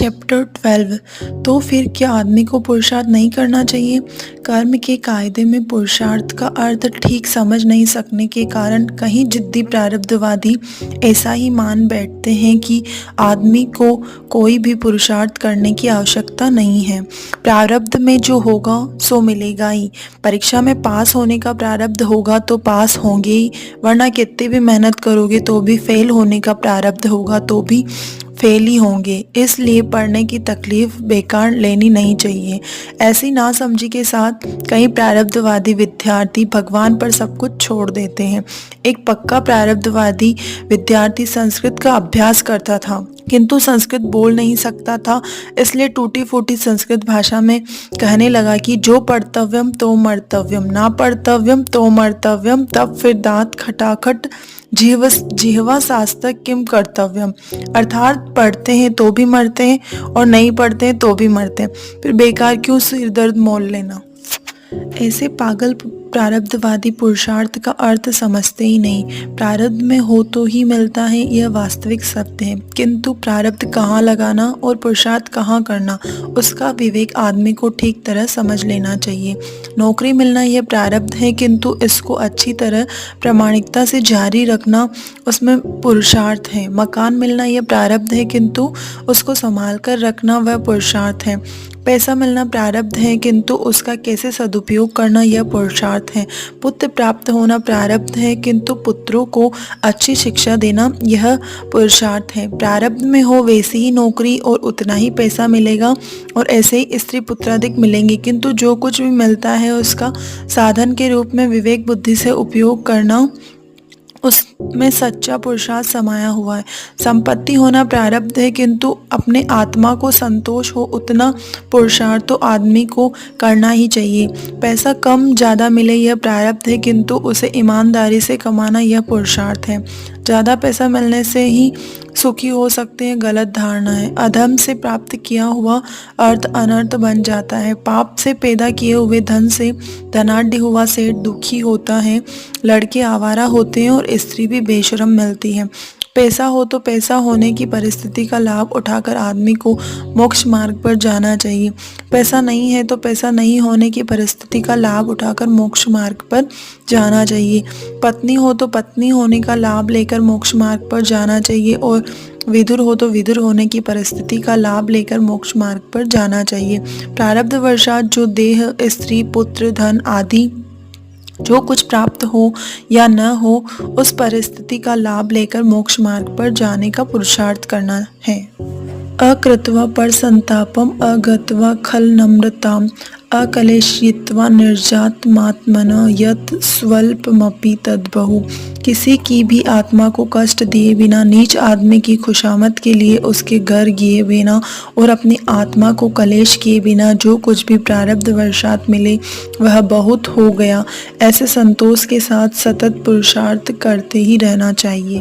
Chapter 12। तो फिर क्या आदमी को पुरुषार्थ नहीं करना चाहिए? कर्म के कायदे में पुरुषार्थ का अर्थ ठीक समझ नहीं सकने के कारण कहीं जिद्दी प्रारब्धवादी ऐसा ही मान बैठते हैं कि आदमी को कोई भी पुरुषार्थ करने की आवश्यकता नहीं है। प्रारब्ध में जो होगा सो मिलेगा ही। परीक्षा में पास होने का प्रारब्ध होगा तो पास होंगे ही, वरना कितनी भी मेहनत करोगे तो भी फेल होने का प्रारब्ध होगा तो भी फेल ही होंगे। इसलिए पढ़ने की तकलीफ बेकार लेनी नहीं चाहिए। ऐसी नासमझी के साथ कई प्रारब्धवादी विद्यार्थी भगवान पर सब कुछ छोड़ देते हैं। एक पक्का प्रारब्धवादी विद्यार्थी संस्कृत का अभ्यास करता था, किंतु संस्कृत बोल नहीं सकता था। इसलिए टूटी फूटी संस्कृत भाषा में कहने लगा कि जो पढ़तव्यम तो मर्तव्यम, ना पढ़तव्यम तो मर्तव्यम। तब फिर दांत खटाखट जिह्वा शास्त्रक किम कर्तव्यम, अर्थात पढ़ते हैं तो भी मरते हैं और नहीं पढ़ते हैं तो भी मरते हैं, फिर बेकार क्यों सिर दर्द मोल लेना। ऐसे पागल प्रारब्धवादी पुरुषार्थ का अर्थ समझते ही नहीं। प्रारब्ध में हो तो ही मिलता है, यह वास्तविक सत्य है, किंतु प्रारब्ध कहाँ लगाना और पुरुषार्थ कहाँ करना, उसका विवेक आदमी को ठीक तरह समझ लेना चाहिए। नौकरी मिलना यह प्रारब्ध है, किंतु इसको अच्छी तरह प्रामाणिकता से जारी रखना उसमें पुरुषार्थ है। मकान मिलना यह प्रारब्ध है, किंतु उसको संभाल कर रखना वह पुरुषार्थ है। पैसा मिलना प्रारब्ध है, किंतु उसका कैसे सदुपयोग करना यह पुरुषार्थ है। पुत्र प्राप्त होना प्रारब्ध है, किंतु पुत्रों को अच्छी शिक्षा देना यह पुरुषार्थ है। प्रारब्ध में हो वैसी ही नौकरी और उतना ही पैसा मिलेगा और ऐसे ही स्त्री पुत्राधिक मिलेंगे, किंतु जो कुछ भी मिलता है उसका साधन के रूप में विवेक बुद्धि से उपयोग करना, उसमें सच्चा पुरुषार्थ समाया हुआ है। संपत्ति होना प्रारब्ध है, किंतु अपने आत्मा को संतोष हो उतना पुरुषार्थ तो आदमी को करना ही चाहिए। पैसा कम ज़्यादा मिले यह प्रारब्ध है, किंतु उसे ईमानदारी से कमाना यह पुरुषार्थ है। ज़्यादा पैसा मिलने से ही सुखी हो सकते हैं, गलत धारणा है। अधर्म से प्राप्त किया हुआ अर्थ अनर्थ बन जाता है। पाप से पैदा किए हुए धन से धनाढ्य हुआ सेठ दुखी होता है। लड़के आवारा होते हैं और स्त्री भी बेशरम मिलती है। पैसा हो तो पैसा होने की परिस्थिति का लाभ उठाकर आदमी को मोक्ष मार्ग पर जाना चाहिए। पैसा नहीं है तो पैसा नहीं होने की परिस्थिति का लाभ उठाकर मोक्ष मार्ग पर जाना चाहिए। पत्नी हो तो पत्नी होने का लाभ लेकर मोक्ष मार्ग पर जाना चाहिए और विदुर हो तो विदुर होने की परिस्थिति का लाभ लेकर मोक्ष मार्ग पर जाना चाहिए। प्रारब्ध वशात जो देह, स्त्री, पुत्र, धन आदि जो कुछ प्राप्त हो या न हो, उस परिस्थिति का लाभ लेकर मोक्ष मार्ग पर जाने का पुरुषार्थ करना है। अकृत्वा पर संतापम अगत्वा खल नम्रताम अकलेशयित्वा निर्जातमात्मना यत् स्वल्पमपि तद्बहु। किसी की भी आत्मा को कष्ट दिए बिना, नीच आदमी की खुशामद के लिए उसके घर गए बिना और अपनी आत्मा को कलेश किए बिना जो कुछ भी प्रारब्ध वर्षात मिले वह बहुत हो गया। ऐसे संतोष के साथ सतत पुरुषार्थ करते ही रहना चाहिए।